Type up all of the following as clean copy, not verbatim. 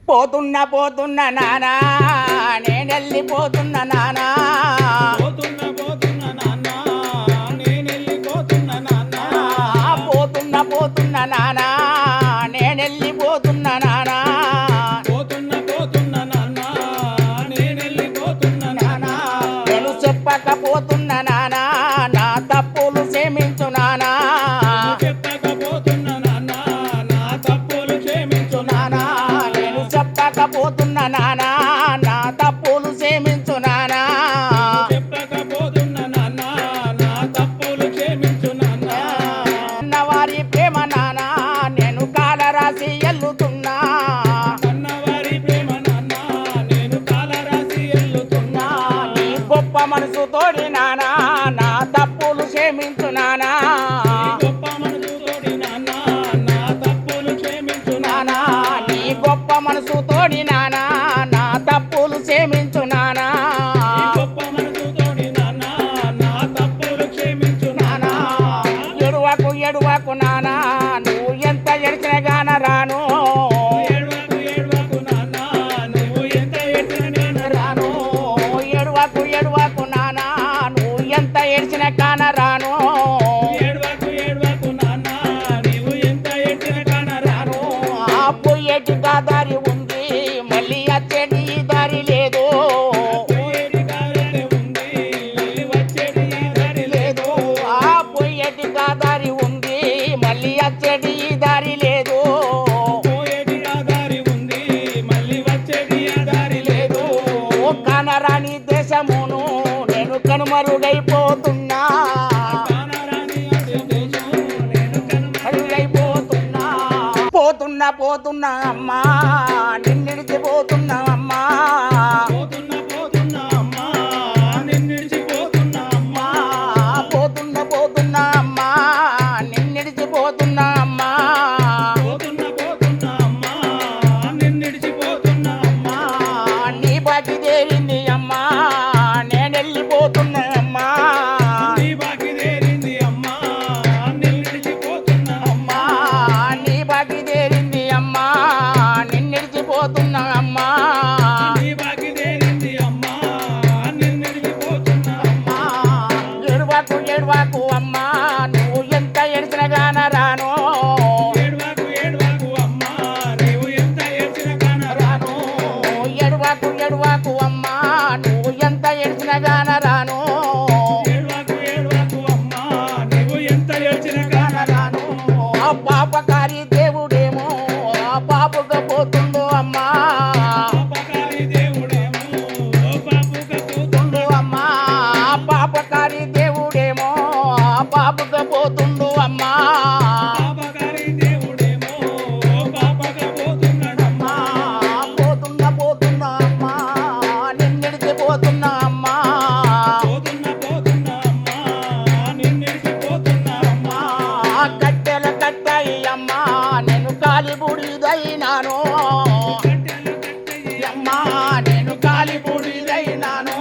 పోతున్నా పోతున్నా నానా నేనెళ్ళిపోతున్నా నానా పోతున్నా పోతున్నా నాన్న నేనెళ్ళిపోతున్నా నాన్న పోతున్నా పోతున్నా నానా నేనెళ్ళిపోతున్నా నానా పోతున్నా పోతున్నా నాన్న నేనెళ్ళిపోతున్నా నాన్న నేను చెప్పకపోతున్నా నానా నా తప్పులు క్షమించు నానా చెప్పకపోతున్నా నాన్న నా తప్పులు క్షమించు నానా నేను చెప్పకపోతున్నా నానా నా తప్పులు క్షమించు నానా చెప్పకపోతున్నా నాన్న నా తప్పులు క్షమించు నాన్న అన్నవారి ప్రేమ నానా నేను కాల రాసి ఎల్లుతున్నా అన్నవారి ప్రేమ నాన్న నేను కాల రాసి ఎల్లుతున్నా నీ గొప్ప మనసు తోడి నానా నా తప్పులు క్షమించు నానా గొప్ప మనసుతోటి నాన్న నా తప్పులు క్షమించు నానా నీ గొప్ప మనసు తోడి నానా నా తప్పులు క్షమించు నానా గొప్ప మనసుతోటి నాన్న నా తప్పులు క్షమించు నానా ఎడువకు ఎడువకు నానా నువ్వు ఎంత ఎడిచిన గాన రాను ఏడవకు ఏడవకు నాన్న నువ్వు ఎంత ఎత్తిన నేను రాను ఎడువకు ఎడువకు నానా నువ్వు ఎంత ఎడిచిన కాన రాను ఏడవకు ఏడవకు నాన్న నీవు ఎంత ఎత్తిన కాన రాను ఆ పొయ్యేటి దారి ఉంది మళ్ళీ వచ్చేటి ఈ దారి లేదు పోయేటి దారి ఉంది వచ్చేటి ఈ దారి లేదు ఆ పొయ్యేటి దారి ఉంది మళ్ళీ వచ్చేటి ఈ దారి లేదు పోయేటి దారి ఉంది మళ్ళీ వచ్చేటి ఆ దారి లేదు ఓ కానరాని దేశమును నేను కనుమరుగైపోతున్నా కానరాని అదే దేశం నేను మరుగైపోతున్నా పోతున్నా పోతున్నా అమ్మా నిన్నిడిచిపోతున్నా అమ్మా పోతున్నా పోతున్నా అమ్మా నిన్నిడిచిపోతున్నా అమ్మా పోతున్నా పోతున్నా అమ్మా నిన్నిడిచిపోతున్నా అమ్మా పోతున్నా పోతున్నా అమ్మా నిన్నిడిచిపోతున్నా అమ్మా నీ బాకి తేరింది అమ్మా నేనెళ్ళిపోతున్నా అమ్మా నీ బాకి తేరింది అమ్మా నిన్నిడిచిపోతున్నా అమ్మా నీ బాకి తేరింది అమ్మా నిన్నిడిచిపోతున్నా అమ్మా నీ బాకి తేరింది అమ్మా నిన్నిడిచిపోతున్నా అమ్మా ఎడువాకు ఎడువాకు అమ్మా నువ్వు ఎంత ఎడిచిన గాన రాను ఏడవకు ఏడవకు అమ్మా నీవు ఎంత ఏడ్చిన కాన రాను ఎడువాకు ఎడువాకు అమ్మా నువ్వు ఎంత ఎడిచిన గాన రాను ఏడవకు ఏడవకు అమ్మా నీవు ఎంత ఏడ్చిన కాన రాను ఆ పాపకారి దేవుడేమో ఆ పాపగా పోతుండు అమ్మా పాపకారి దేవుడేమో పాపుగా పోతుండు అమ్మా ఆ పాపకారి దేవుడేమో ఆ పాపగా పోతుండు అమ్మా పాపకారి దేవుడేమో పాపగా పోతున్నాడమ్మా పోతున్నా పోతున్నా అమ్మా నిన్నిడిచిపోతున్నా అమ్మా పోతున్నా పోతున్నా అమ్మా నిన్నిడిచిపోతున్నా అమ్మా కట్టెలు కట్టాయి అమ్మా నేను కాలి బూడిదైనాను కట్టెలు కట్టయి అమ్మా నేను కాలి బూడిదైనాను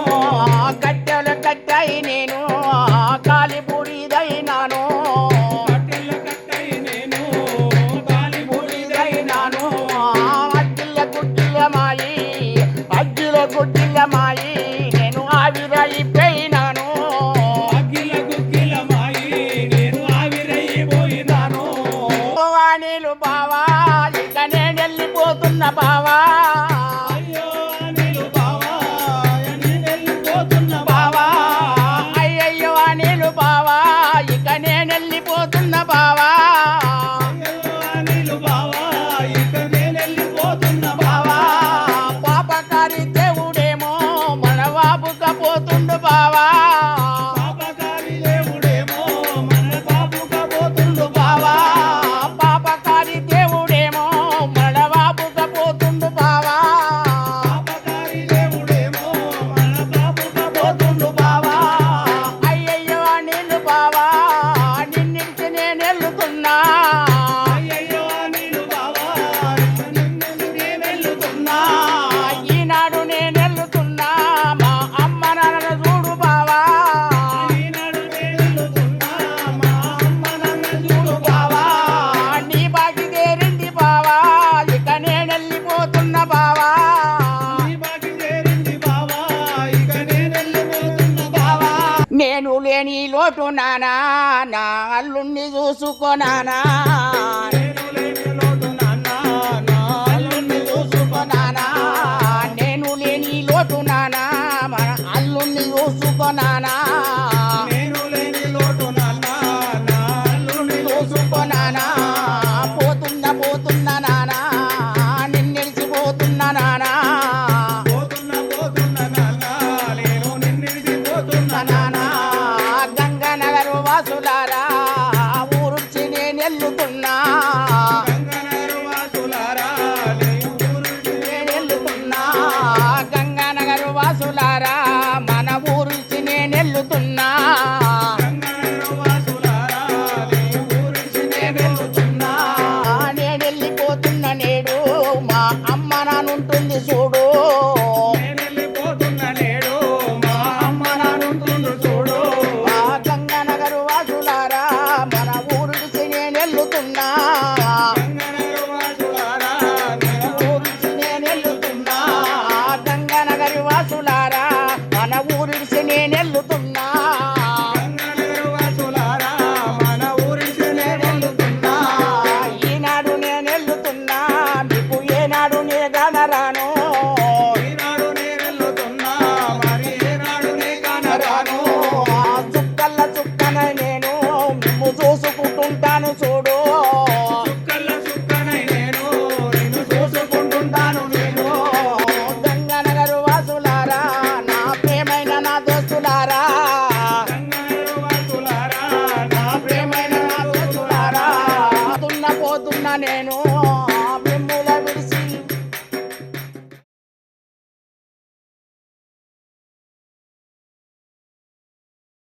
కట్టెలు కట్టాయి నేను కాలి బూడిదైనాను కట్టెలు కట్టయి నేను గాలి బూడిదైనాను అగ్గిల గుడ్డిల మాయి అగ్గిల గుడ్డిల మాయి నేను ఆవిరైపోయినాను అగ్గిల గుగ్గిల మాయి నేను ఆవిరైపోయినాను నీళ్ళు బావా ఇక నేనెళ్ళిపోతున్నా బావా అయ్యో అనిలు బావా నేనెళ్ళిపోతున్నా బావా అయ్యయ్యో నీళ్ళు బావా ఇక నేనెళ్ళిపోతున్నా బావా అయ్యో అనిలు బావా ఇక నేనెళ్ళిపోతున్నా బావా పాపకారి దేవుడేమో మన బాబుగా పోతుండు బావా పాపకారి దేవుడేమో మన బాబుగా పోతుండు బావా పాపకారి దేవుడేమో మన బాబుగా పోతుండు బావా వెళ్ళిపోతున్న బావా నీ బాకి చేరింది బావా ఇక నేను వెళ్ళిపోతున్న బావా నేను లేని లోటు నానా నా అల్లుణ్ణి చూసుకోనానా నేను లేని లోటు నాన్న నా అల్లుణ్ణి చూసుకోనానా నేను లేని లోటు నానా మన అల్లుణ్ణి చూసుకోనానా నేను లేని లోటు నాన్న నా అల్లుణ్ణి చూసుకోనానా పోతున్న నానా నిన్నెలిసిపోతున్న నానా పోతున్న నాన్న నేను నిన్నిడిచిపోతున్నా నానా గంగానగర్ వాసులారా ఊరుచి నేను వెళ్తున్నా గంగనగరు వాసులారా నీ ఊరుకి నేను వెళ్తున్నా గంగానగర్ వాసులారా మన ఊరుచి నేను వెళ్తున్నా గంగనగరు వాసులారా నీ ఊరుకి నేను వెళ్తున్నా నేను వెళ్ళిపోతున్న నేడు మా అమ్మ నానుంటుంది చూడు